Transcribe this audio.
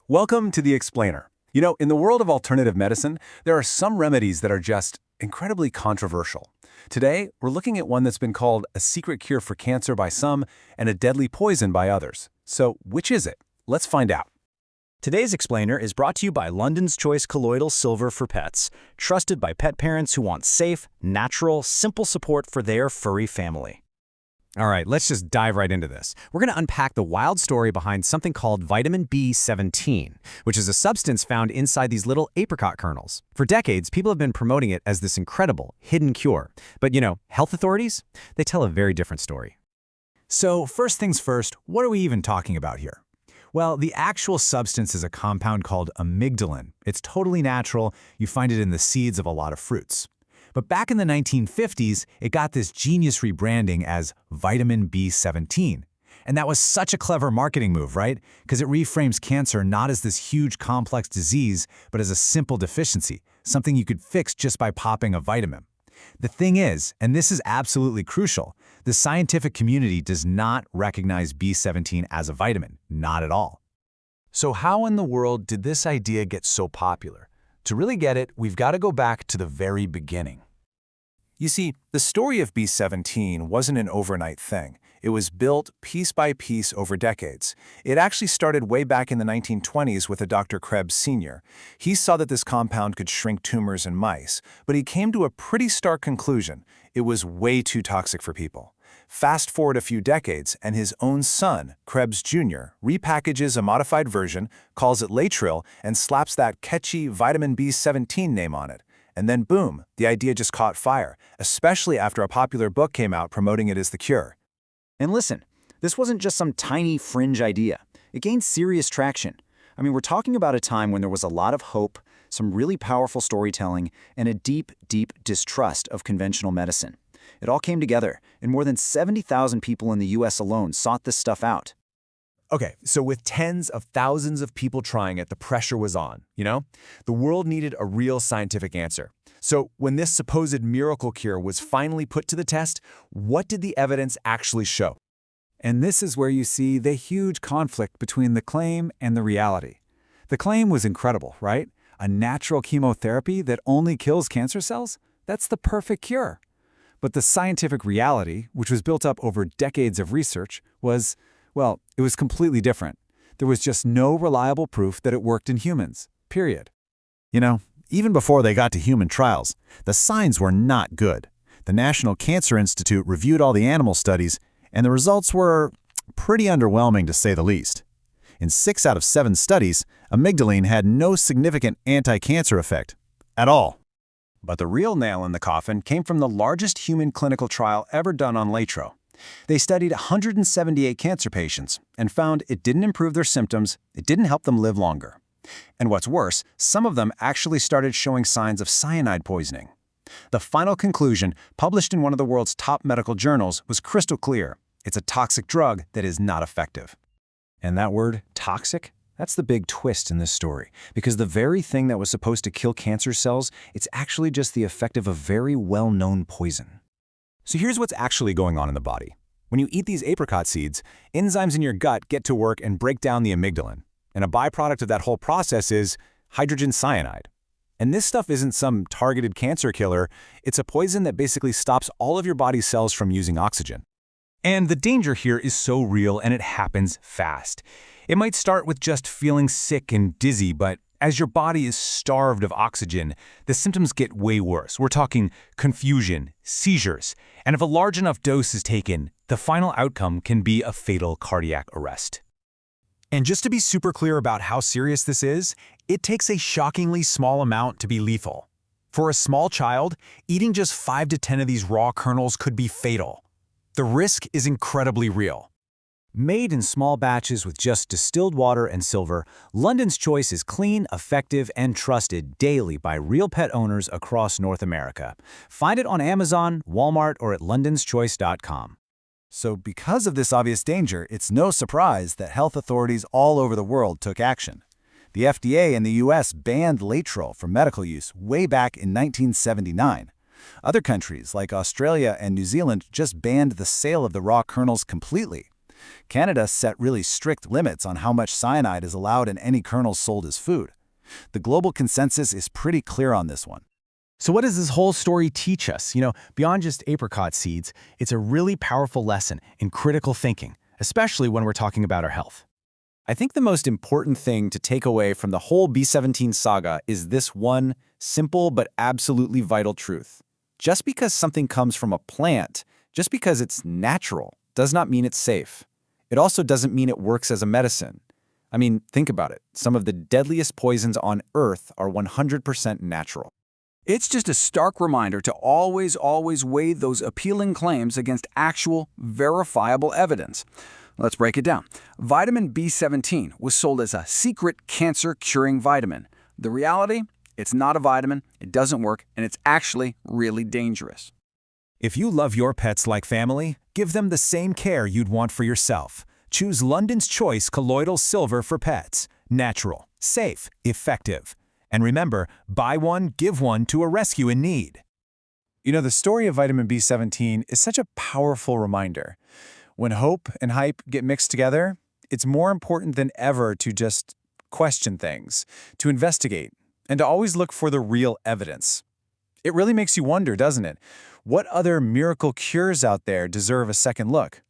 Welcome to The Explainer. In the world of alternative medicine, there are some remedies that are just incredibly controversial. Today, we're looking at one that's been called a secret cure for cancer by some and a deadly poison by others. So, which is it? Let's find out. Today's Explainer is brought to you by London's Choice Colloidal Silver for Pets, trusted by pet parents who want safe, natural, simple support for their furry family. All right, let's just dive right into this. We're going to unpack the wild story behind something called vitamin B17, which is a substance found inside these little apricot kernels. For decades, people have been promoting it as this incredible, hidden cure. But health authorities, they tell a very different story. So first things first, what are we even talking about here? Well, the actual substance is a compound called amygdalin. It's totally natural. You find it in the seeds of a lot of fruits. But back in the 1950s, it got this genius rebranding as vitamin B17. And that was such a clever marketing move, right? Because it reframes cancer not as this huge complex disease, but as a simple deficiency, something you could fix just by popping a vitamin. The thing is, and this is absolutely crucial, the scientific community does not recognize B17 as a vitamin, not at all. So how in the world did this idea get so popular? To really get it, we've got to go back to the very beginning. You see, the story of B17 wasn't an overnight thing. It was built piece by piece over decades. It actually started way back in the 1920s with a Dr. Krebs Sr. He saw that this compound could shrink tumors in mice, but he came to a pretty stark conclusion. It was way too toxic for people. Fast forward a few decades, and his own son, Krebs Jr., repackages a modified version, calls it Latril, and slaps that catchy vitamin B17 name on it. And then boom, the idea just caught fire, especially after a popular book came out promoting it as the cure. And listen, this wasn't just some tiny fringe idea. It gained serious traction. We're talking about a time when there was a lot of hope, some really powerful storytelling, and a deep, deep distrust of conventional medicine. It all came together, and more than 70,000 people in the US alone sought this stuff out. Okay, so with tens of thousands of people trying it, the pressure was on, The world needed a real scientific answer. So when this supposed miracle cure was finally put to the test, what did the evidence actually show? And this is where you see the huge conflict between the claim and the reality. The claim was incredible, right? A natural chemotherapy that only kills cancer cells? That's the perfect cure. But the scientific reality, which was built up over decades of research, was, well, it was completely different. There was just no reliable proof that it worked in humans, period. Even before they got to human trials, the signs were not good. The National Cancer Institute reviewed all the animal studies, and the results were pretty underwhelming to say the least. In 6 out of 7 studies, amygdalin had no significant anti-cancer effect at all. But the real nail in the coffin came from the largest human clinical trial ever done on Latro. They studied 178 cancer patients and found it didn't improve their symptoms, it didn't help them live longer. And what's worse, some of them actually started showing signs of cyanide poisoning. The final conclusion, published in one of the world's top medical journals, was crystal clear. It's a toxic drug that is not effective. And that word, toxic, that's the big twist in this story, because the very thing that was supposed to kill cancer cells, it's actually just the effect of a very well-known poison. So here's what's actually going on in the body. When you eat these apricot seeds, enzymes in your gut get to work and break down the amygdalin. And a byproduct of that whole process is hydrogen cyanide. And this stuff isn't some targeted cancer killer, it's a poison that basically stops all of your body's cells from using oxygen. And the danger here is so real and it happens fast. It might start with just feeling sick and dizzy, but as your body is starved of oxygen, the symptoms get way worse. We're talking confusion, seizures, and if a large enough dose is taken, the final outcome can be a fatal cardiac arrest. And just to be super clear about how serious this is, it takes a shockingly small amount to be lethal. For a small child, eating just 5 to 10 of these raw kernels could be fatal. The risk is incredibly real. Made in small batches with just distilled water and silver, London's Choice is clean, effective, and trusted daily by real pet owners across North America. Find it on Amazon, Walmart, or at londonschoice.com. So because of this obvious danger, it's no surprise that health authorities all over the world took action. The FDA in the US banned Latril for medical use way back in 1979. Other countries like Australia and New Zealand just banned the sale of the raw kernels completely. Canada set really strict limits on how much cyanide is allowed in any kernels sold as food. The global consensus is pretty clear on this one. So what does this whole story teach us? Beyond just apricot seeds, it's a really powerful lesson in critical thinking, especially when we're talking about our health. I think the most important thing to take away from the whole B17 saga is this one simple but absolutely vital truth. Just because something comes from a plant, just because it's natural, does not mean it's safe. It also doesn't mean it works as a medicine. I mean, think about it. Some of the deadliest poisons on Earth are 100% natural. It's just a stark reminder to always weigh those appealing claims against actual, verifiable evidence. Let's break it down. Vitamin B17 was sold as a secret cancer-curing vitamin. The reality? It's not a vitamin, it doesn't work, and it's actually really dangerous. If you love your pets like family, give them the same care you'd want for yourself. Choose London's Choice Colloidal Silver for pets. Natural, safe, effective. And remember, buy one, give one to a rescue in need. The story of vitamin B17 is such a powerful reminder. When hope and hype get mixed together, it's more important than ever to just question things, to investigate, and to always look for the real evidence. It really makes you wonder, doesn't it? What other miracle cures out there deserve a second look?